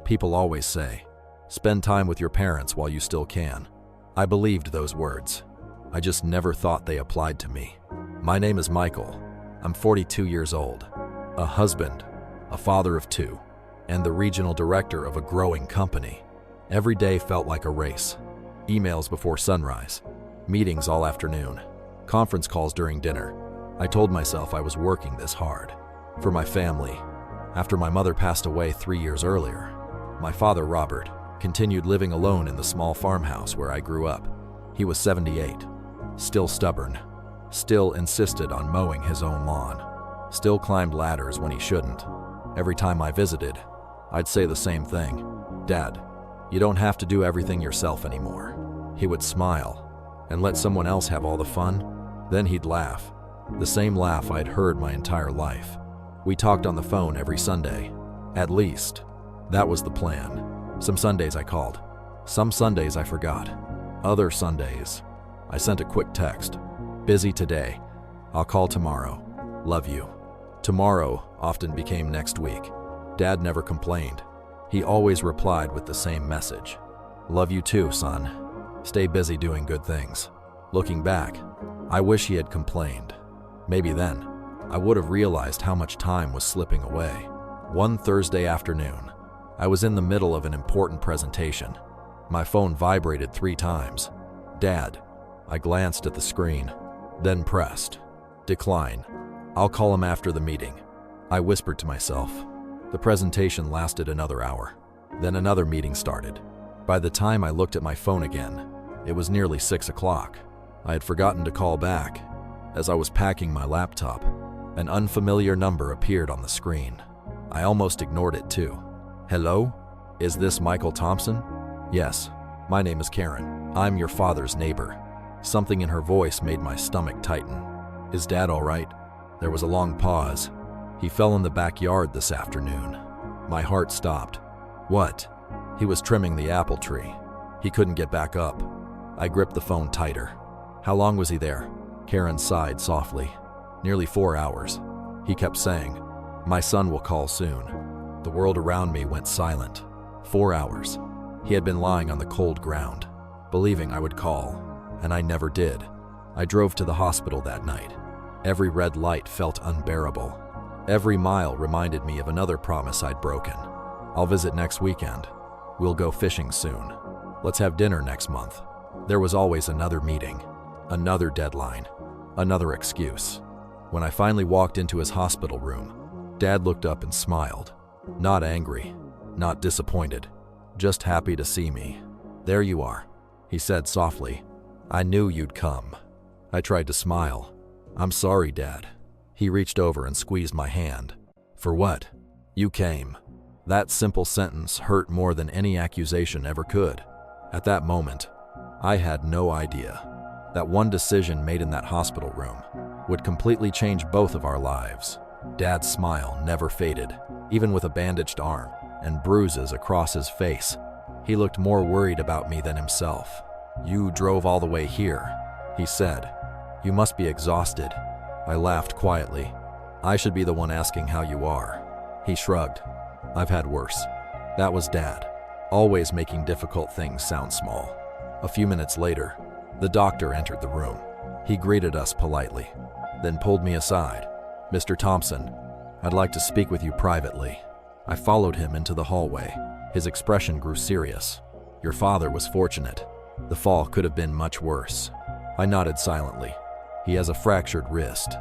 People always say, spend time with your parents while you still can. I believed those words. I just never thought they applied to me. My name is Michael. I'm 42 years old, a husband, a father of 2, and the regional director of a growing company. Every day felt like a race. Emails before sunrise, meetings all afternoon, conference calls during dinner. I told myself I was working this hard. For my family. After my mother passed away 3 years earlier, my father, Robert, continued living alone in the small farmhouse where I grew up. He was 78, still stubborn, still insisted on mowing his own lawn, still climbed ladders when he shouldn't. Every time I visited, I'd say the same thing. Dad, you don't have to do everything yourself anymore. He would smile and let someone else have all the fun. Then he'd laugh, the same laugh I'd heard my entire life. We talked on the phone every Sunday. At least, that was the plan. Some Sundays I called. Some Sundays I forgot. Other Sundays, I sent a quick text. Busy today. I'll call tomorrow. Love you. Tomorrow often became next week. Dad never complained. He always replied with the same message. Love you too, son. Stay busy doing good things. Looking back, I wish he had complained. Maybe then, I would have realized how much time was slipping away. One Thursday afternoon, I was in the middle of an important presentation. My phone vibrated 3 times. Dad. I glanced at the screen, then pressed decline. I'll call him after the meeting. I whispered to myself. The presentation lasted another hour. Then another meeting started. By the time I looked at my phone again, it was nearly 6 o'clock. I had forgotten to call back. As I was packing my laptop, an unfamiliar number appeared on the screen. I almost ignored it too. Hello? Is this Michael Thompson? Yes, my name is Karen. I'm your father's neighbor. Something in her voice made my stomach tighten. Is Dad all right? There was a long pause. He fell in the backyard this afternoon. My heart stopped. What? He was trimming the apple tree. He couldn't get back up. I gripped the phone tighter. How long was he there? Karen sighed softly. Nearly 4 hours. He kept saying, my son will call soon. The world around me went silent. 4 hours. He had been lying on the cold ground, believing I would call, and I never did. I drove to the hospital that night. Every red light felt unbearable. Every mile reminded me of another promise I'd broken. I'll visit next weekend. We'll go fishing soon. Let's have dinner next month. There was always another meeting, another deadline, another excuse. When I finally walked into his hospital room, Dad looked up and smiled. Not angry, not disappointed, just happy to see me. There you are, he said softly. I knew you'd come. I tried to smile. I'm sorry, Dad. He reached over and squeezed my hand. For what? You came. That simple sentence hurt more than any accusation ever could. At that moment, I had no idea that one decision made in that hospital room would completely change both of our lives. Dad's smile never faded, even with a bandaged arm and bruises across his face. He looked more worried about me than himself. You drove all the way here, he said. You must be exhausted. I laughed quietly. I should be the one asking how you are. He shrugged. I've had worse. That was Dad, always making difficult things sound small. A few minutes later, the doctor entered the room. He greeted us politely, then pulled me aside. Mr. Thompson, I'd like to speak with you privately. I followed him into the hallway. His expression grew serious. Your father was fortunate. The fall could have been much worse. I nodded silently. He has a fractured wrist,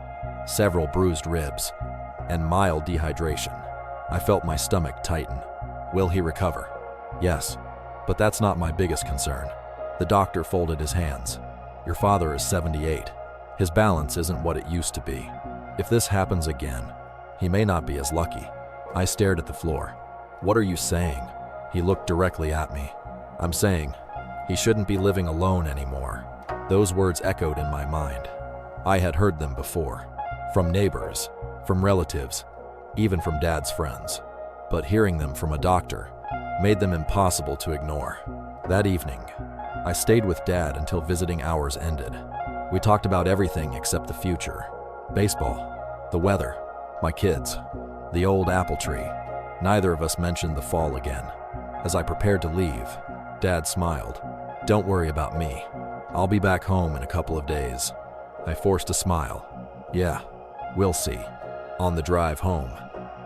several bruised ribs, and mild dehydration. I felt my stomach tighten. Will he recover? Yes, but that's not my biggest concern. The doctor folded his hands. Your father is 78. His balance isn't what it used to be. If this happens again, he may not be as lucky. I stared at the floor. What are you saying? He looked directly at me. I'm saying he shouldn't be living alone anymore. Those words echoed in my mind. I had heard them before, from neighbors, from relatives, even from Dad's friends. But hearing them from a doctor made them impossible to ignore. That evening, I stayed with Dad until visiting hours ended. We talked about everything except the future. Baseball, the weather, my kids, the old apple tree. Neither of us mentioned the fall again. As I prepared to leave, Dad smiled. "Don't worry about me. I'll be back home in a couple of days." I forced a smile. "Yeah, we'll see." On the drive home,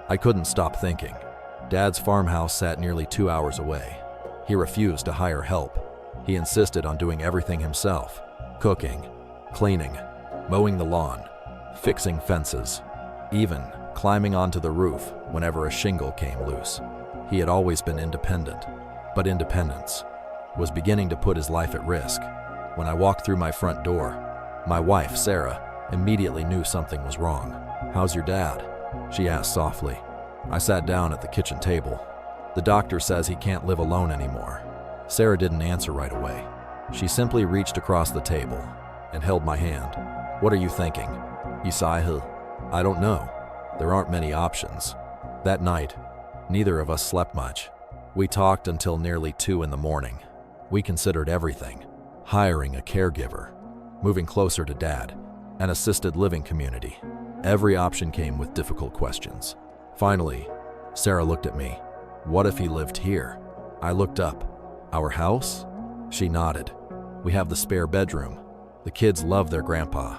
I couldn't stop thinking. Dad's farmhouse sat nearly 2 hours away. He refused to hire help. He insisted on doing everything himself: cooking, cleaning, mowing the lawn, fixing fences, even climbing onto the roof whenever a shingle came loose. He had always been independent, but independence was beginning to put his life at risk. When I walked through my front door, my wife, Sarah, immediately knew something was wrong. "How's your dad?" she asked softly. I sat down at the kitchen table. "The doctor says he can't live alone anymore." Sarah didn't answer right away. She simply reached across the table and held my hand. "What are you thinking?" "Isaiah, I don't know. There aren't many options." That night, neither of us slept much. We talked until nearly 2 in the morning. We considered everything: hiring a caregiver, moving closer to Dad, an assisted living community. Every option came with difficult questions. Finally, Sarah looked at me. "What if he lived here?" I looked up. "Our house?" She nodded. "We have the spare bedroom. The kids love their grandpa,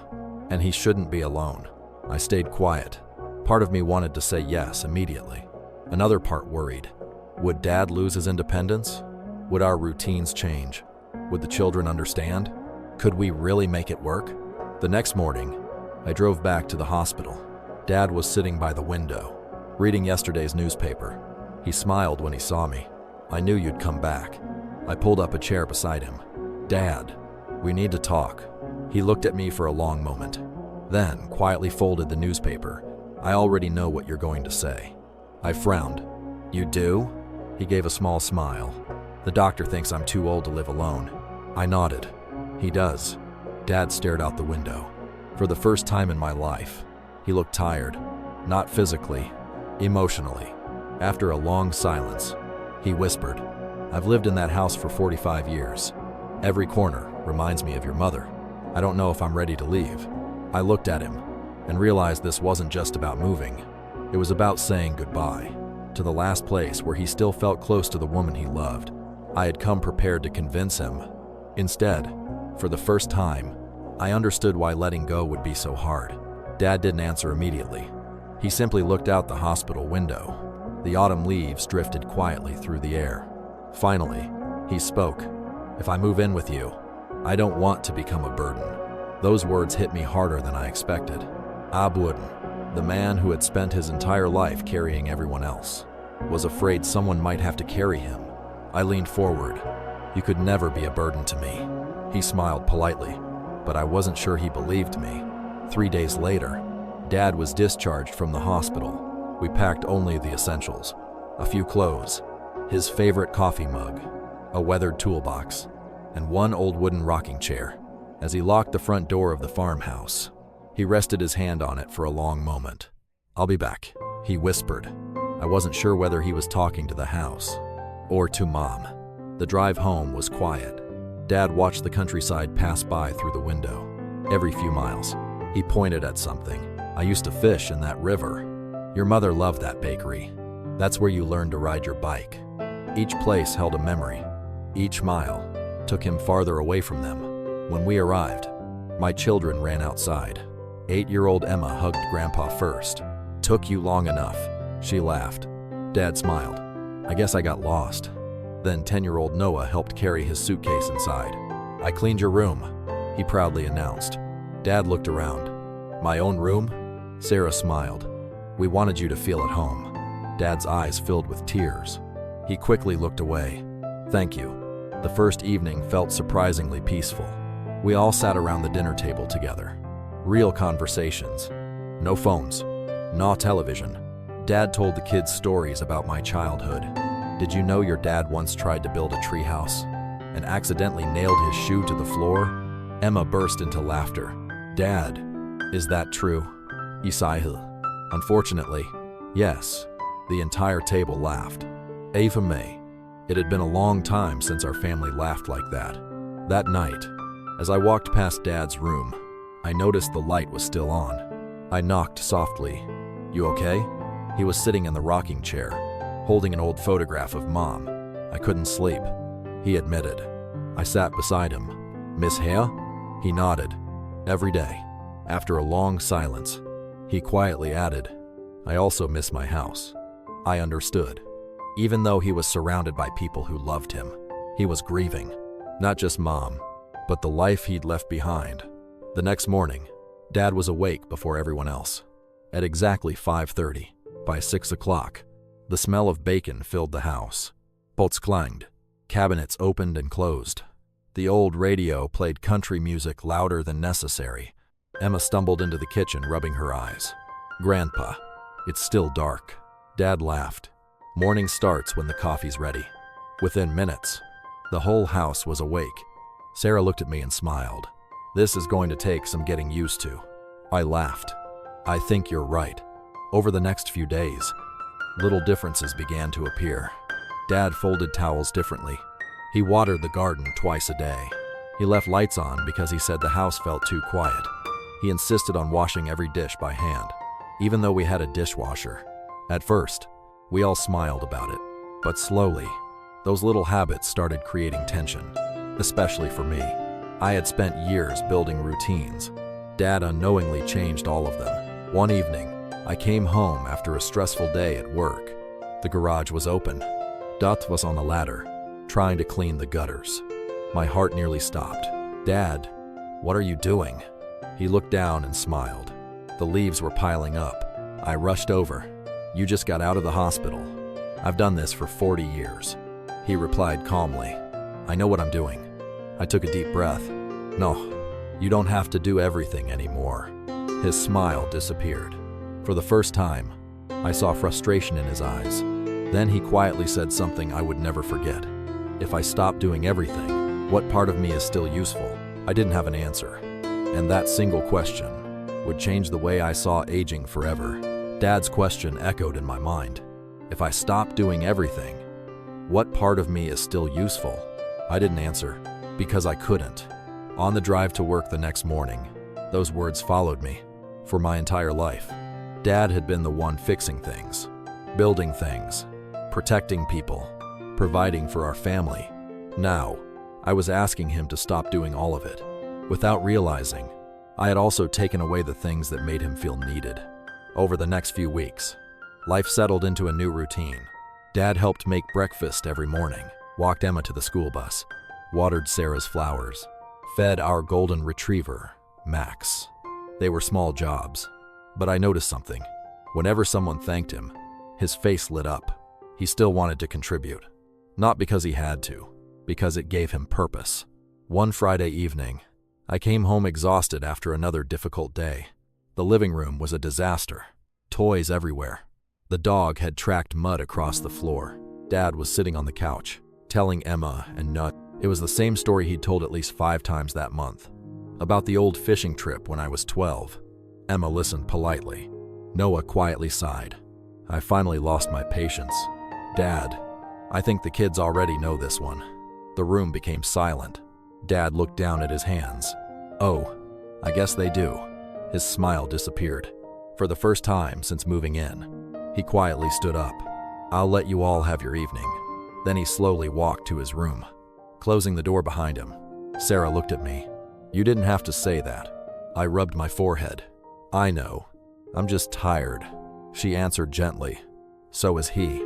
and he shouldn't be alone." I stayed quiet. Part of me wanted to say yes immediately. Another part worried. Would Dad lose his independence? Would our routines change? Would the children understand? Could we really make it work? The next morning, I drove back to the hospital. Dad was sitting by the window, reading yesterday's newspaper. He smiled when he saw me. "I knew you'd come back." I pulled up a chair beside him. "Dad, we need to talk." He looked at me for a long moment, then quietly folded the newspaper. "I already know what you're going to say." I frowned. "You do?" He gave a small smile. "The doctor thinks I'm too old to live alone." I nodded. "He does." Dad stared out the window. For the first time in my life, he looked tired. Not physically, emotionally. After a long silence, he whispered, "I've lived in that house for 45 years. Every corner reminds me of your mother. I don't know if I'm ready to leave." I looked at him and realized this wasn't just about moving. It was about saying goodbye to the last place where he still felt close to the woman he loved. I had come prepared to convince him. Instead, for the first time, I understood why letting go would be so hard. Dad didn't answer immediately. He simply looked out the hospital window. The autumn leaves drifted quietly through the air. Finally, he spoke. "If I move in with you, I don't want to become a burden." Those words hit me harder than I expected. Abuden, the man who had spent his entire life carrying everyone else, was afraid someone might have to carry him. I leaned forward. "You could never be a burden to me." He smiled politely, but I wasn't sure he believed me. 3 days later, Dad was discharged from the hospital. We packed only the essentials: a few clothes, his favorite coffee mug, a weathered toolbox, and one old wooden rocking chair. As he locked the front door of the farmhouse, he rested his hand on it for a long moment. "I'll be back," he whispered. I wasn't sure whether he was talking to the house or to Mom. The drive home was quiet. Dad watched the countryside pass by through the window. Every few miles, he pointed at something. "I used to fish in that river. Your mother loved that bakery. That's where you learned to ride your bike." Each place held a memory. Each mile took him farther away from them. When we arrived, my children ran outside. 8-year-old Emma hugged Grandpa first. "Took you long enough," she laughed. Dad smiled. "I guess I got lost." Then 10-year-old Noah helped carry his suitcase inside. "I cleaned your room," he proudly announced. Dad looked around. "My own room?" Sarah smiled. "We wanted you to feel at home." Dad's eyes filled with tears. He quickly looked away. "Thank you." The first evening felt surprisingly peaceful. We all sat around the dinner table together. Real conversations. No phones. No television. Dad told the kids stories about my childhood. "Did you know your dad once tried to build a treehouse and accidentally nailed his shoe to the floor?" Emma burst into laughter. "Dad, is that true?" Isaiah. "Unfortunately, yes." The entire table laughed. Ava May. It had been a long time since our family laughed like that. That night, as I walked past Dad's room, I noticed the light was still on. I knocked softly. "You okay?" He was sitting in the rocking chair, holding an old photograph of Mom. I couldn't sleep, he admitted. I sat beside him. Miss Hare? He nodded. Every day. After a long silence, he quietly added, I also miss my house. I understood. Even though he was surrounded by people who loved him, he was grieving. Not just Mom, but the life he'd left behind. The next morning, Dad was awake before everyone else. At exactly 5:30, by 6 o'clock, the smell of bacon filled the house. Pots clanged. Cabinets opened and closed. The old radio played country music louder than necessary. Emma stumbled into the kitchen, rubbing her eyes. Grandpa, it's still dark. Dad laughed. Morning starts when the coffee's ready. Within minutes, the whole house was awake. Sarah looked at me and smiled. This is going to take some getting used to. I laughed. I think you're right. Over the next few days, little differences began to appear. Dad folded towels differently. He watered the garden twice a day. He left lights on because he said the house felt too quiet. He insisted on washing every dish by hand, even though we had a dishwasher. At first, we all smiled about it, but slowly, those little habits started creating tension, especially for me. I had spent years building routines. Dad unknowingly changed all of them. One evening, I came home after a stressful day at work. The garage was open. Dot was on the ladder, trying to clean the gutters. My heart nearly stopped. Dad, what are you doing? He looked down and smiled. The leaves were piling up. I rushed over. You just got out of the hospital. I've done this for 40 years. He replied calmly. I know what I'm doing. I took a deep breath. No, you don't have to do everything anymore. His smile disappeared. For the first time, I saw frustration in his eyes. Then he quietly said something I would never forget. If I stop doing everything, what part of me is still useful? I didn't have an answer. And that single question would change the way I saw aging forever. Dad's question echoed in my mind. If I stop doing everything, what part of me is still useful? I didn't answer, because I couldn't. On the drive to work the next morning, those words followed me. For my entire life, Dad had been the one fixing things, building things, protecting people, providing for our family. Now, I was asking him to stop doing all of it. Without realizing, I had also taken away the things that made him feel needed. Over the next few weeks, life settled into a new routine. Dad helped make breakfast every morning, walked Emma to the school bus, watered Sarah's flowers, fed our golden retriever, Max. They were small jobs, but I noticed something. Whenever someone thanked him, his face lit up. He still wanted to contribute. Not because he had to, because it gave him purpose. One Friday evening, I came home exhausted after another difficult day. The living room was a disaster. Toys everywhere. The dog had tracked mud across the floor. Dad was sitting on the couch, telling Emma and Nut. It was the same story he'd told at least 5 times that month. About the old fishing trip when I was 12. Emma listened politely. Noah quietly sighed. I finally lost my patience. Dad, I think the kids already know this one. The room became silent. Dad looked down at his hands. Oh, I guess they do. His smile disappeared. For the first time since moving in, he quietly stood up. I'll let you all have your evening. Then he slowly walked to his room, closing the door behind him. Sarah looked at me. You didn't have to say that. I rubbed my forehead. I know. I'm just tired. She answered gently. So is he.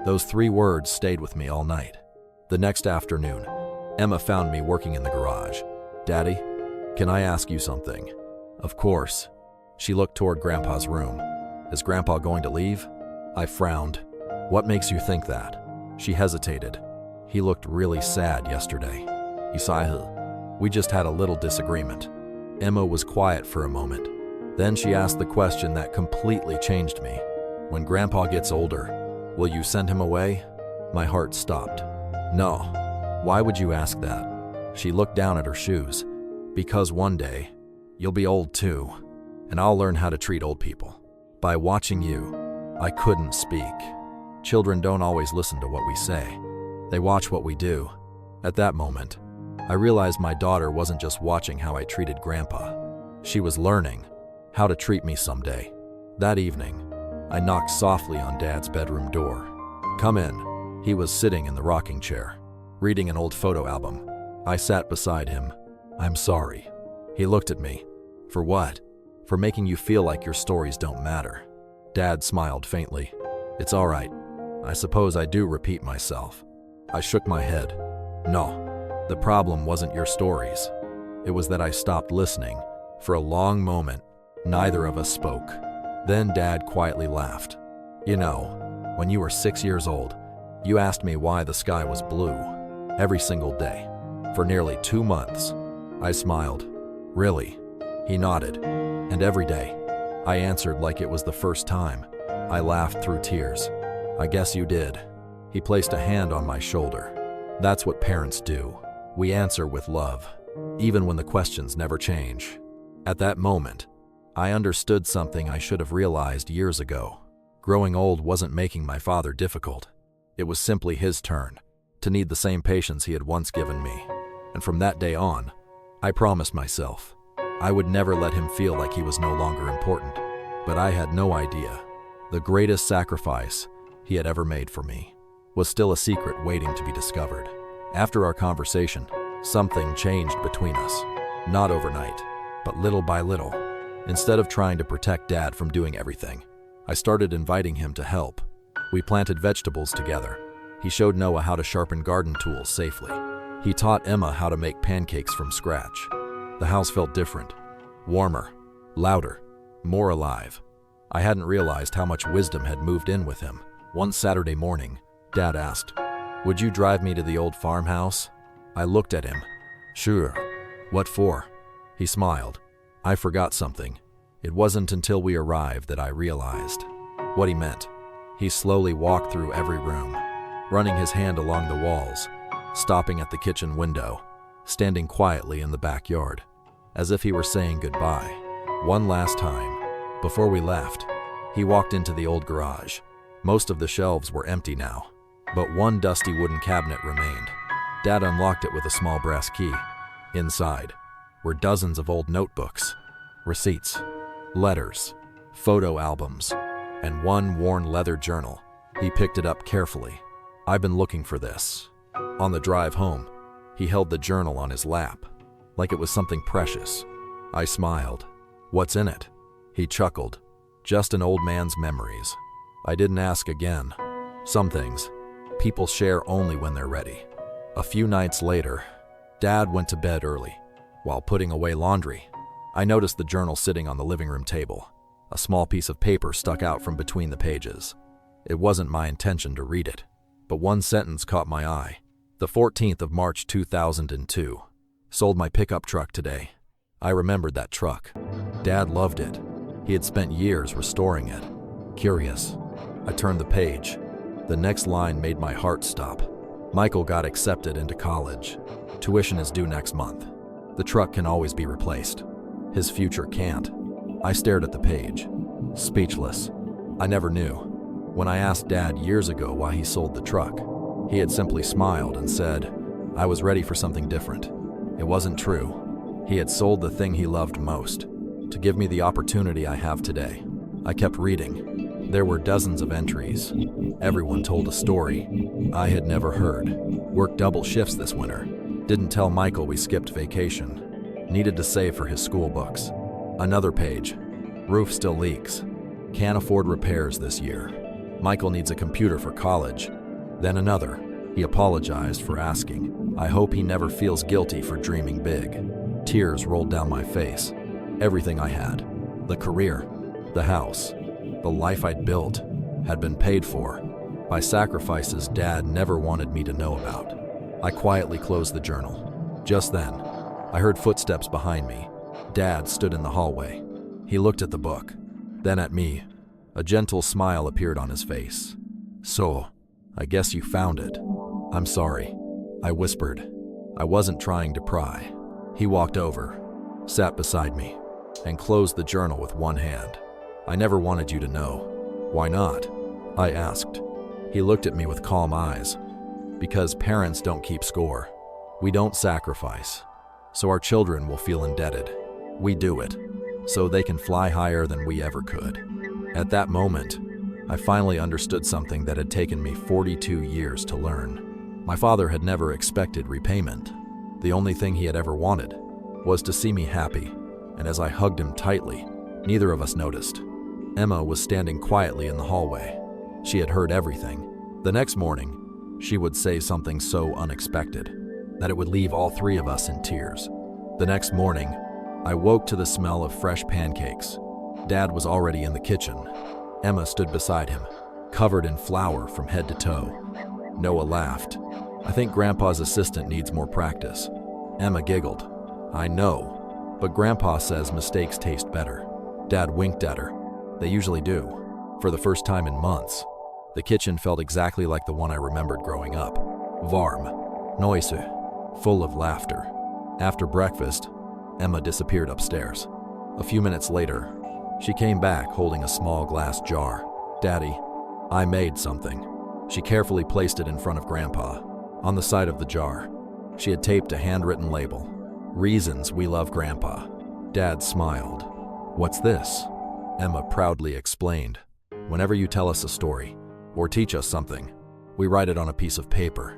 Those 3 words stayed with me all night. The next afternoon, Emma found me working in the garage. Daddy, can I ask you something? Of course. She looked toward Grandpa's room. Is Grandpa going to leave? I frowned. What makes you think that? She hesitated. He looked really sad yesterday. We just had a little disagreement. Emma was quiet for a moment. Then she asked the question that completely changed me. When Grandpa gets older, will you send him away? My heart stopped. No. Why would you ask that? She looked down at her shoes. Because one day, you'll be old too, and I'll learn how to treat old people. By watching you, I couldn't speak. Children don't always listen to what we say. They watch what we do. At that moment, I realized my daughter wasn't just watching how I treated Grandpa. She was learning how to treat me someday. That evening, I knocked softly on Dad's bedroom door. Come in. He was sitting in the rocking chair, reading an old photo album. I sat beside him. "I'm sorry." He looked at me. "For what?" "For making you feel like your stories don't matter." Dad smiled faintly. "It's all right. I suppose I do repeat myself." I shook my head. "No, the problem wasn't your stories. It was that I stopped listening." For a long moment, neither of us spoke. Then Dad quietly laughed. "You know, when you were 6 years old, you asked me why the sky was blue every single day for nearly 2 months. I smiled. "Really?" He nodded. "And every day?" I answered like it was the first time. I laughed through tears. "I guess you did." He placed a hand on my shoulder. "That's what parents do. We answer with love, even when the questions never change." At that moment, I understood something I should have realized years ago. Growing old wasn't making my father difficult. It was simply his turn to need the same patience he had once given me. And from that day on, I promised myself I would never let him feel like he was no longer important. But I had no idea the greatest sacrifice he had ever made for me was still a secret waiting to be discovered. After our conversation, something changed between us. Not overnight, but little by little. Instead of trying to protect Dad from doing everything, I started inviting him to help. We planted vegetables together. He showed Noah how to sharpen garden tools safely. He taught Emma how to make pancakes from scratch. The house felt different, warmer, louder, more alive. I hadn't realized how much wisdom had moved in with him. One Saturday morning, Dad asked, "Would you drive me to the old farmhouse?" I looked at him. "Sure." "What for?" He smiled. "I forgot something." It wasn't until we arrived that I realized what he meant. He slowly walked through every room, running his hand along the walls, stopping at the kitchen window, standing quietly in the backyard, as if he were saying goodbye. One last time, before we left, he walked into the old garage. Most of the shelves were empty now, but one dusty wooden cabinet remained. Dad unlocked it with a small brass key. Inside were dozens of old notebooks, receipts, letters, photo albums, and one worn leather journal. He picked it up carefully. "I've been looking for this." On the drive home, he held the journal on his lap, like it was something precious. I smiled. "What's in it?" He chuckled. "Just an old man's memories." I didn't ask again. Some things people share only when they're ready. A few nights later, Dad went to bed early. While putting away laundry, I noticed the journal sitting on the living room table. A small piece of paper stuck out from between the pages. It wasn't my intention to read it, but one sentence caught my eye. The 14th of March 2002. Sold my pickup truck today. I remembered that truck. Dad loved it. He had spent years restoring it. Curious, I turned the page. The next line made my heart stop. Michael got accepted into college. Tuition is due next month. The truck can always be replaced. His future can't. I stared at the page, speechless. I never knew. When I asked Dad years ago why he sold the truck, he had simply smiled and said, "I was ready for something different." It wasn't true. He had sold the thing he loved most to give me the opportunity I have today. I kept reading. There were dozens of entries. Everyone told a story I had never heard. Worked double shifts this winter. Didn't tell Michael we skipped vacation. Needed to save for his school books. Another page. Roof still leaks. Can't afford repairs this year. Michael needs a computer for college. Then another. He apologized for asking. I hope he never feels guilty for dreaming big. Tears rolled down my face. Everything I had, the career, the house, the life I'd built, had been paid for by sacrifices Dad never wanted me to know about. I quietly closed the journal. Just then, I heard footsteps behind me. Dad stood in the hallway. He looked at the book, then at me. A gentle smile appeared on his face. "So, I guess you found it." "I'm sorry," I whispered. I wasn't trying to pry. He walked over, sat beside me, and closed the journal with one hand. "I never wanted you to know." "Why not?" I asked. He looked at me with calm eyes. "Because parents don't keep score. We don't sacrifice, so our children will feel indebted. We do it, so they can fly higher than we ever could." At that moment, I finally understood something that had taken me 42 years to learn. My father had never expected repayment. The only thing he had ever wanted was to see me happy, and as I hugged him tightly, neither of us noticed. Emma was standing quietly in the hallway. She had heard everything. The next morning, she would say something so unexpected that it would leave all three of us in tears. The next morning, I woke to the smell of fresh pancakes. Dad was already in the kitchen. Emma stood beside him, covered in flour from head to toe. Noah laughed. "I think Grandpa's assistant needs more practice." Emma giggled. "I know, but Grandpa says mistakes taste better." Dad winked at her. They usually do. For the first time in months, the kitchen felt exactly like the one I remembered growing up. Varm, noisy, full of laughter. After breakfast, Emma disappeared upstairs. A few minutes later, she came back holding a small glass jar. "Daddy, I made something." She carefully placed it in front of Grandpa. On the side of the jar, she had taped a handwritten label. "Reasons we love Grandpa." Dad smiled. "What's this?" Emma proudly explained. "Whenever you tell us a story or teach us something, we write it on a piece of paper.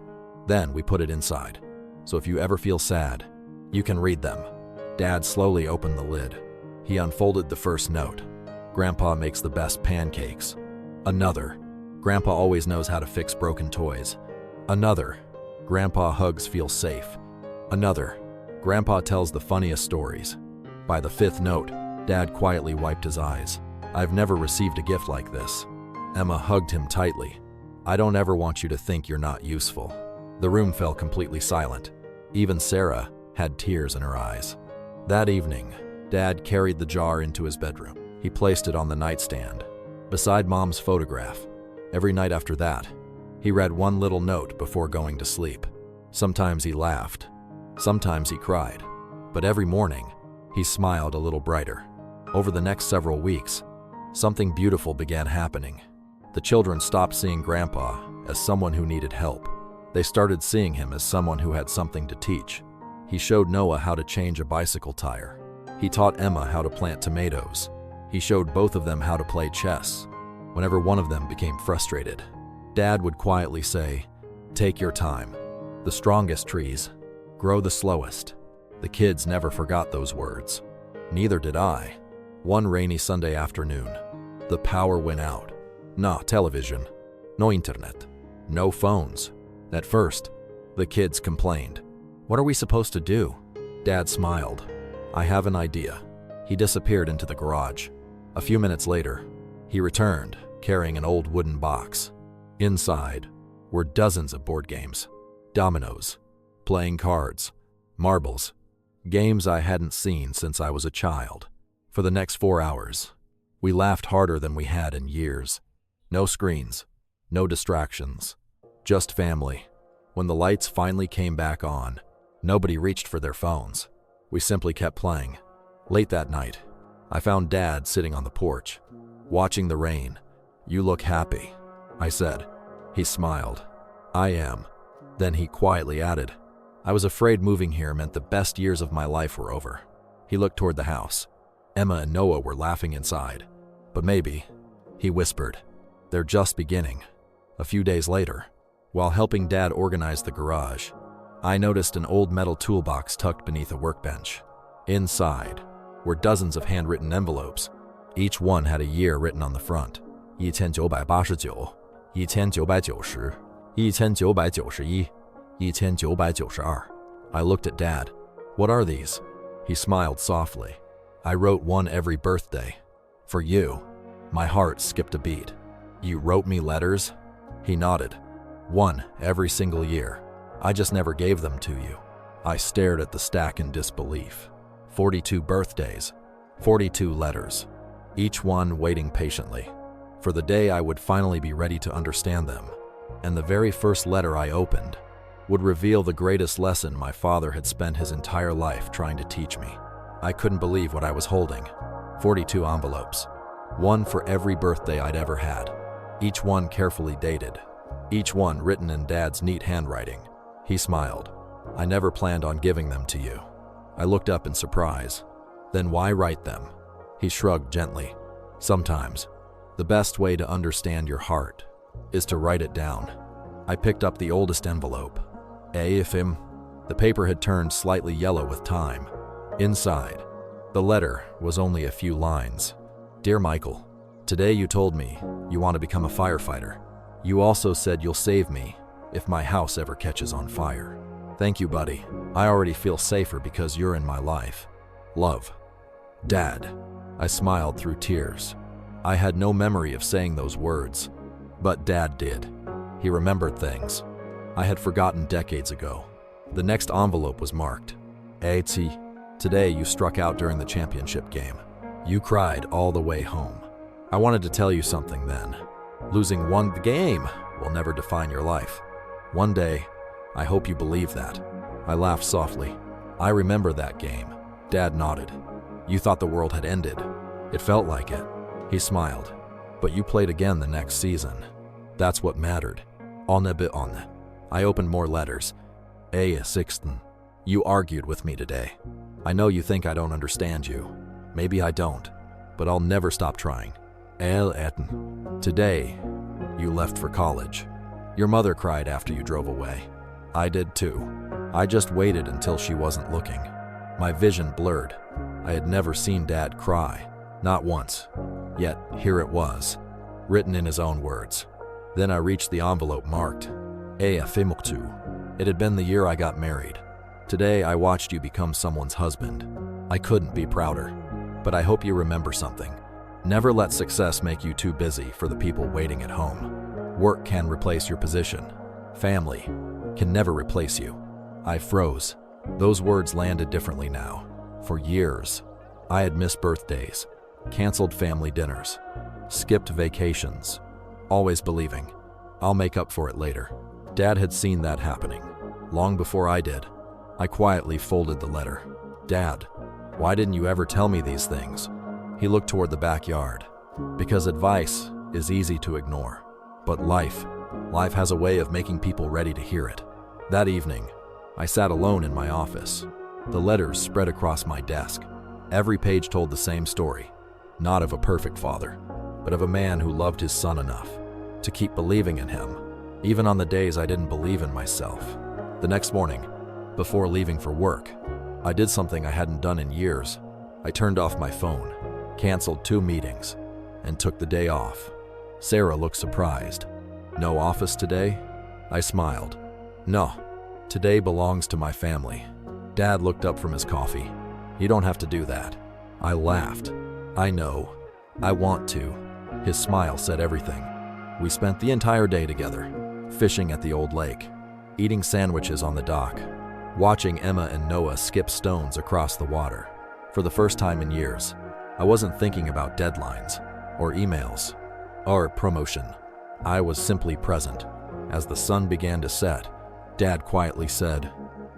Then we put it inside. So if you ever feel sad, you can read them." Dad slowly opened the lid. He unfolded the first note. "Grandpa makes the best pancakes." Another. "Grandpa always knows how to fix broken toys." Another. "Grandpa hugs feel safe." Another. "Grandpa tells the funniest stories." By the fifth note, Dad quietly wiped his eyes. "I've never received a gift like this." Emma hugged him tightly. "I don't ever want you to think you're not useful." The room fell completely silent. Even Sarah had tears in her eyes. That evening, Dad carried the jar into his bedroom. He placed it on the nightstand, beside Mom's photograph. Every night after that, he read one little note before going to sleep. Sometimes he laughed. Sometimes he cried. But every morning, he smiled a little brighter. Over the next several weeks, something beautiful began happening. The children stopped seeing Grandpa as someone who needed help. They started seeing him as someone who had something to teach. He showed Noah how to change a bicycle tire. He taught Emma how to plant tomatoes. He showed both of them how to play chess. Whenever one of them became frustrated, Dad would quietly say, "Take your time. The strongest trees grow the slowest." The kids never forgot those words. Neither did I. One rainy Sunday afternoon, the power went out. No television, no internet, no phones. At first, the kids complained. "What are we supposed to do?" Dad smiled. "I have an idea." He disappeared into the garage. A few minutes later, he returned, carrying an old wooden box. Inside were dozens of board games, dominoes, playing cards, marbles, games I hadn't seen since I was a child. For the next 4 hours, we laughed harder than we had in years. No screens, no distractions, just family. When the lights finally came back on, nobody reached for their phones. We simply kept playing. Late that night, I found Dad sitting on the porch, watching the rain. "You look happy," I said. He smiled. "I am." Then he quietly added, "I was afraid moving here meant the best years of my life were over." He looked toward the house. Emma and Noah were laughing inside. "But maybe," he whispered, "they're just beginning." A few days later, while helping Dad organize the garage, I noticed an old metal toolbox tucked beneath a workbench. Inside were dozens of handwritten envelopes. Each one had a year written on the front. 1989, 1990, 1991, 1992. I looked at Dad. "What are these?" He smiled softly. "I wrote one every birthday. For you." My heart skipped a beat. "You wrote me letters?" He nodded. "One every single year. I just never gave them to you." I stared at the stack in disbelief. 42 birthdays, 42 letters, each one waiting patiently for the day I would finally be ready to understand them. And the very first letter I opened would reveal the greatest lesson my father had spent his entire life trying to teach me. I couldn't believe what I was holding. 42 envelopes, one for every birthday I'd ever had, each one carefully dated, each one written in Dad's neat handwriting. He smiled. "I never planned on giving them to you." I looked up in surprise. "Then why write them?" He shrugged gently. "Sometimes The best way to understand your heart is to write it down. I picked up the oldest envelope. The paper had turned slightly yellow with time. Inside, the letter was only a few lines. Dear Michael, today you told me you want to become a firefighter. You also said you'll save me if my house ever catches on fire. Thank you, buddy. I already feel safer because you're in my life. Love. Dad. I smiled through tears. I had no memory of saying those words, but Dad did. He remembered things I had forgotten decades ago. The next envelope was marked. Today you struck out during the championship game. You cried all the way home. I wanted to tell you something then. Losing one game will never define your life. One day, I hope you believe that. I laughed softly. I remember that game. Dad nodded. You thought the world had ended. It felt like it. He smiled. But you played again the next season. That's what mattered. I opened more letters. Sixten. You argued with me today. I know you think I don't understand you. Maybe I don't, but I'll never stop trying. Today, you left for college. Your mother cried after you drove away. I did too. I just waited until she wasn't looking. My vision blurred. I had never seen Dad cry, not once. Yet, here it was, written in his own words. Then I reached the envelope marked. It had been the year I got married. Today, I watched you become someone's husband. I couldn't be prouder. But I hope you remember something. Never let success make you too busy for the people waiting at home. Work can replace your position. Family can never replace you. I froze. Those words landed differently now. For years, I had missed birthdays, canceled family dinners, skipped vacations, always believing, I'll make up for it later. Dad had seen that happening, long before I did. I quietly folded the letter. Dad, why didn't you ever tell me these things? He looked toward the backyard. Because advice is easy to ignore. But life has a way of making people ready to hear it. That evening, I sat alone in my office. The letters spread across my desk. Every page told the same story. Not of a perfect father, but of a man who loved his son enough to keep believing in him, even on the days I didn't believe in myself. The next morning, before leaving for work, I did something I hadn't done in years. I turned off my phone, canceled 2 meetings, and took the day off. Sarah looked surprised. No office today? I smiled. No, today belongs to my family. Dad looked up from his coffee. You don't have to do that. I laughed. I know. I want to. His smile said everything. We spent the entire day together, fishing at the old lake, eating sandwiches on the dock, watching Emma and Noah skip stones across the water. For the first time in years, I wasn't thinking about deadlines or emails or promotion. I was simply present. As the sun began to set, Dad quietly said,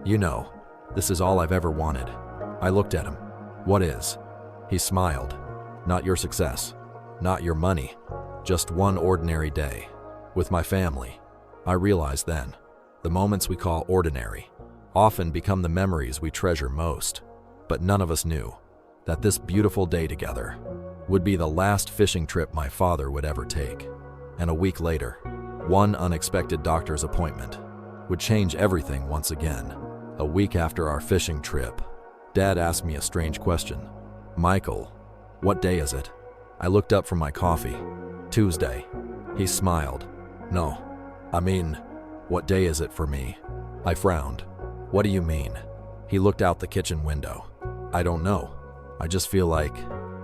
You know, this is all I've ever wanted. I looked at him. What is? He smiled. Not your success, not your money, just one ordinary day with my family. I realized then, the moments we call ordinary often become the memories we treasure most. But none of us knew that this beautiful day together would be the last fishing trip my father would ever take. And a week later, one unexpected doctor's appointment would change everything once again. A week after our fishing trip, Dad asked me a strange question. Michael, what day is it? I looked up from my coffee. Tuesday. He smiled. No, what day is it for me? I frowned. What do you mean? He looked out the kitchen window. I don't know. I just feel like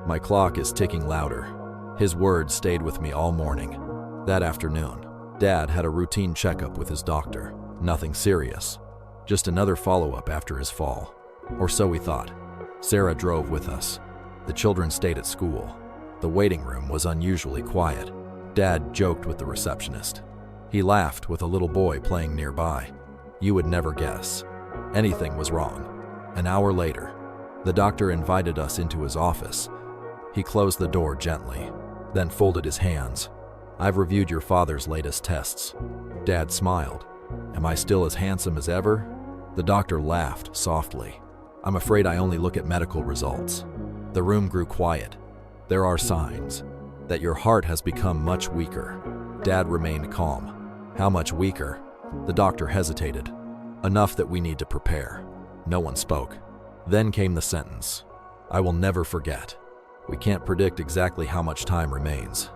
my clock is ticking louder. His words stayed with me all morning. That afternoon, Dad had a routine checkup with his doctor. Nothing serious. Just another follow-up after his fall. Or so we thought. Sarah drove with us. The children stayed at school. The waiting room was unusually quiet. Dad joked with the receptionist. He laughed with a little boy playing nearby. You would never guess. Anything was wrong. An hour later, the doctor invited us into his office. He closed the door gently, then folded his hands. I've reviewed your father's latest tests. Dad smiled. Am I still as handsome as ever? The doctor laughed softly. I'm afraid I only look at medical results. The room grew quiet. There are signs. that your heart has become much weaker. Dad remained calm. How much weaker? The doctor hesitated. Enough that we need to prepare. No one spoke. Then came the sentence. I will never forget. We can't predict exactly how much time remains,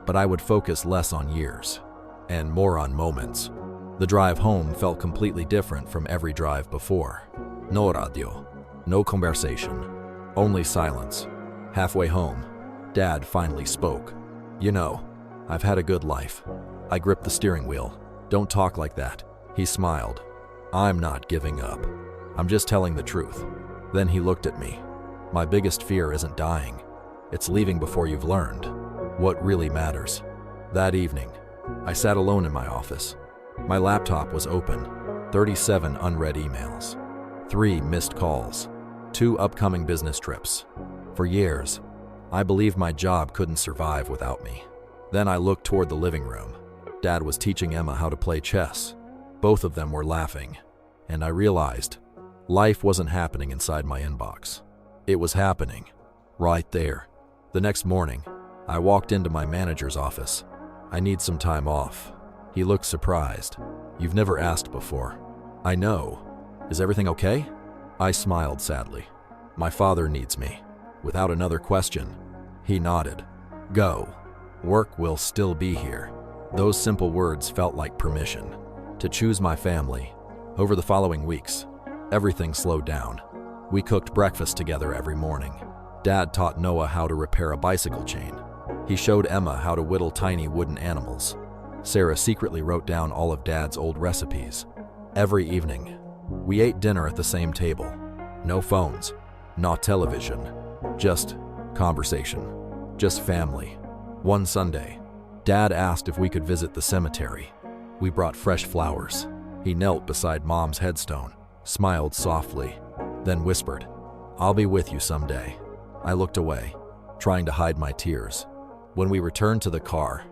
but I would focus less on years and more on moments. The drive home felt completely different from every drive before. No radio, no conversation, only silence. Halfway home, Dad finally spoke. You know, I've had a good life. I gripped the steering wheel. Don't talk like that. He smiled. I'm not giving up. I'm just telling the truth. Then he looked at me. My biggest fear isn't dying. It's leaving before you've learned what really matters. That evening, I sat alone in my office. My laptop was open, 37 unread emails, 3 missed calls, 2 upcoming business trips. For years, I believed my job couldn't survive without me. Then I looked toward the living room. Dad was teaching Emma how to play chess. Both of them were laughing, and I realized life wasn't happening inside my inbox. It was happening right there. The next morning, I walked into my manager's office. I need some time off. He looked surprised. You've never asked before. I know. Is everything okay? I smiled sadly. My father needs me. Without another question, he nodded. Go. Work will still be here. Those simple words felt like permission to choose my family. Over the following weeks, everything slowed down. We cooked breakfast together every morning. Dad taught Noah how to repair a bicycle chain. He showed Emma how to whittle tiny wooden animals. Sarah secretly wrote down all of Dad's old recipes. Every evening, we ate dinner at the same table. No phones, not television, just conversation, just family. One Sunday, Dad asked if we could visit the cemetery. We brought fresh flowers. He knelt beside Mom's headstone, smiled softly, then whispered, I'll be with you someday. I looked away, trying to hide my tears. When we returned to the car,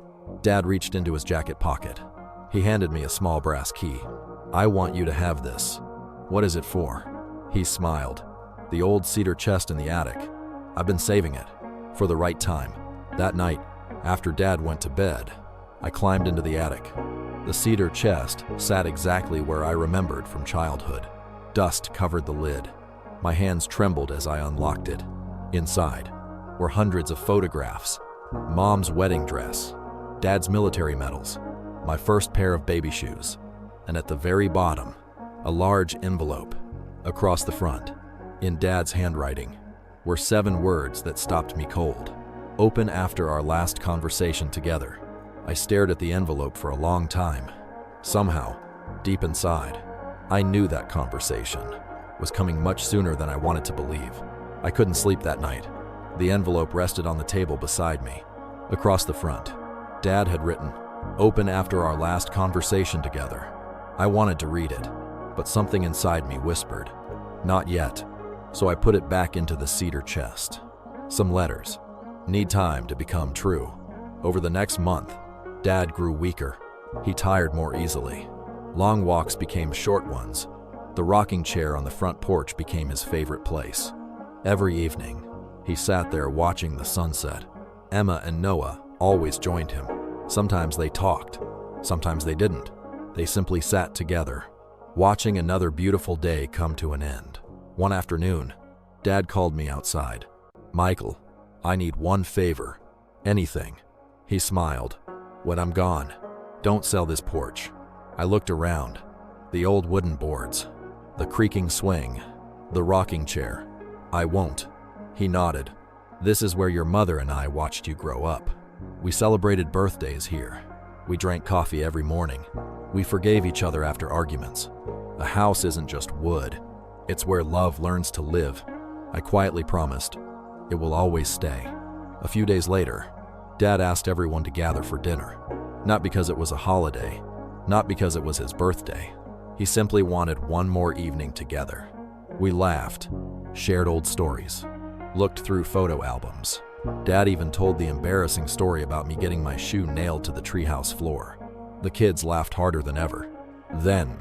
Dad reached into his jacket pocket. He handed me a small brass key. I want you to have this. What is it for? He smiled. The old cedar chest in the attic. I've been saving it for the right time. That night, after Dad went to bed, I climbed into the attic. The cedar chest sat exactly where I remembered from childhood. Dust covered the lid. My hands trembled as I unlocked it. Inside were hundreds of photographs. Mom's wedding dress, Dad's military medals, my first pair of baby shoes, and at the very bottom, a large envelope. Across the front, in Dad's handwriting, were 7 words that stopped me cold. Open after our last conversation together. I stared at the envelope for a long time. Somehow, deep inside, I knew that conversation was coming much sooner than I wanted to believe. I couldn't sleep that night. The envelope rested on the table beside me. Across the front, Dad had written, Open after our last conversation together. I wanted to read it, but something inside me whispered, Not yet. So I put it back into the cedar chest. Some letters. Need time to become true. Over the next month, Dad grew weaker. He tired more easily. Long walks became short ones. The rocking chair on the front porch became his favorite place. Every evening, he sat there watching the sunset. Emma and Noah always joined him. Sometimes they talked, sometimes they didn't. They simply sat together, watching another beautiful day come to an end. One afternoon, Dad called me outside. Michael, I need one favor. Anything. He smiled. When I'm gone, don't sell this porch. I looked around. The old wooden boards, the creaking swing, the rocking chair. I won't. He nodded. This is where your mother and I watched you grow up. We celebrated birthdays here. We drank coffee every morning. We forgave each other after arguments. A house isn't just wood. It's where love learns to live. I quietly promised. It will always stay. A few days later, Dad asked everyone to gather for dinner. Not because it was a holiday, not because it was his birthday. He simply wanted one more evening together. We laughed, shared old stories, looked through photo albums. Dad even told the embarrassing story about me getting my shoe nailed to the treehouse floor. The kids laughed harder than ever. Then,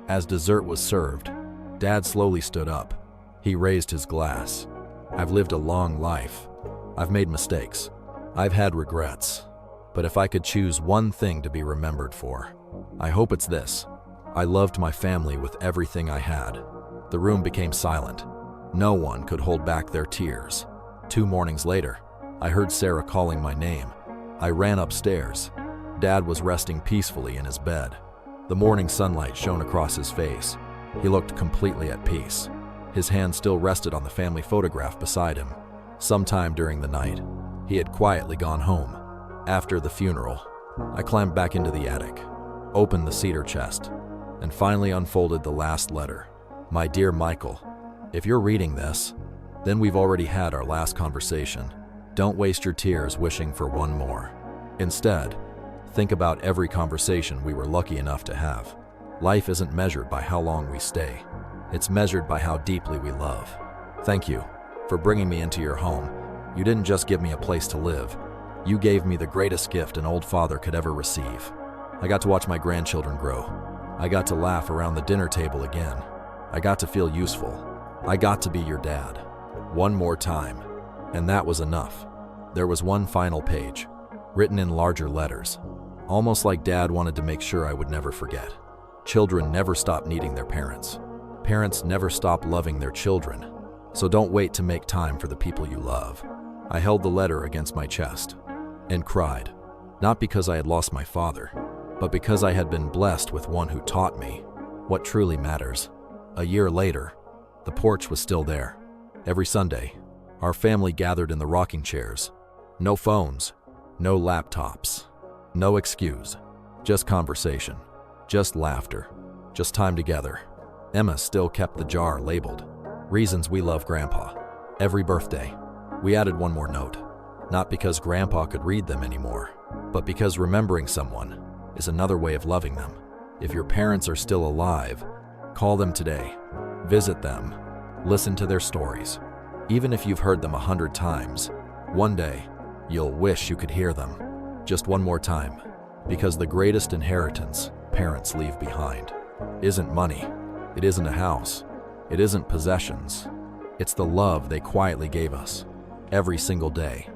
as dessert was served, Dad slowly stood up. He raised his glass. I've lived a long life. I've made mistakes. I've had regrets, but if I could choose one thing to be remembered for, I hope it's this. I loved my family with everything I had. The room became silent. No one could hold back their tears. 2 mornings later, I heard Sarah calling my name. I ran upstairs. Dad was resting peacefully in his bed. The morning sunlight shone across his face. He looked completely at peace. His hand still rested on the family photograph beside him. Sometime during the night, he had quietly gone home. After the funeral, I climbed back into the attic, opened the cedar chest, and finally unfolded the last letter. My dear Michael, if you're reading this, then we've already had our last conversation. Don't waste your tears wishing for one more. Instead, think about every conversation we were lucky enough to have. Life isn't measured by how long we stay. It's measured by how deeply we love. Thank you for bringing me into your home. You didn't just give me a place to live. You gave me the greatest gift an old father could ever receive. I got to watch my grandchildren grow. I got to laugh around the dinner table again. I got to feel useful. I got to be your dad. One more time. And that was enough. There was one final page, written in larger letters, almost like Dad wanted to make sure I would never forget. Children never stop needing their parents. Parents never stop loving their children. So don't wait to make time for the people you love. I held the letter against my chest and cried, not because I had lost my father, but because I had been blessed with one who taught me what truly matters. A year later, the porch was still there. Every Sunday, our family gathered in the rocking chairs. No phones, no laptops, no excuse, just conversation, just laughter, just time together. Emma still kept the jar labeled, "Reasons We Love Grandpa." Every birthday, we added one more note, not because Grandpa could read them anymore, but because remembering someone is another way of loving them. If your parents are still alive, call them today, visit them, listen to their stories. Even if you've heard them 100 times, one day, you'll wish you could hear them just one more time, because the greatest inheritance parents leave behind isn't money, it isn't a house, it isn't possessions. It's the love they quietly gave us every single day.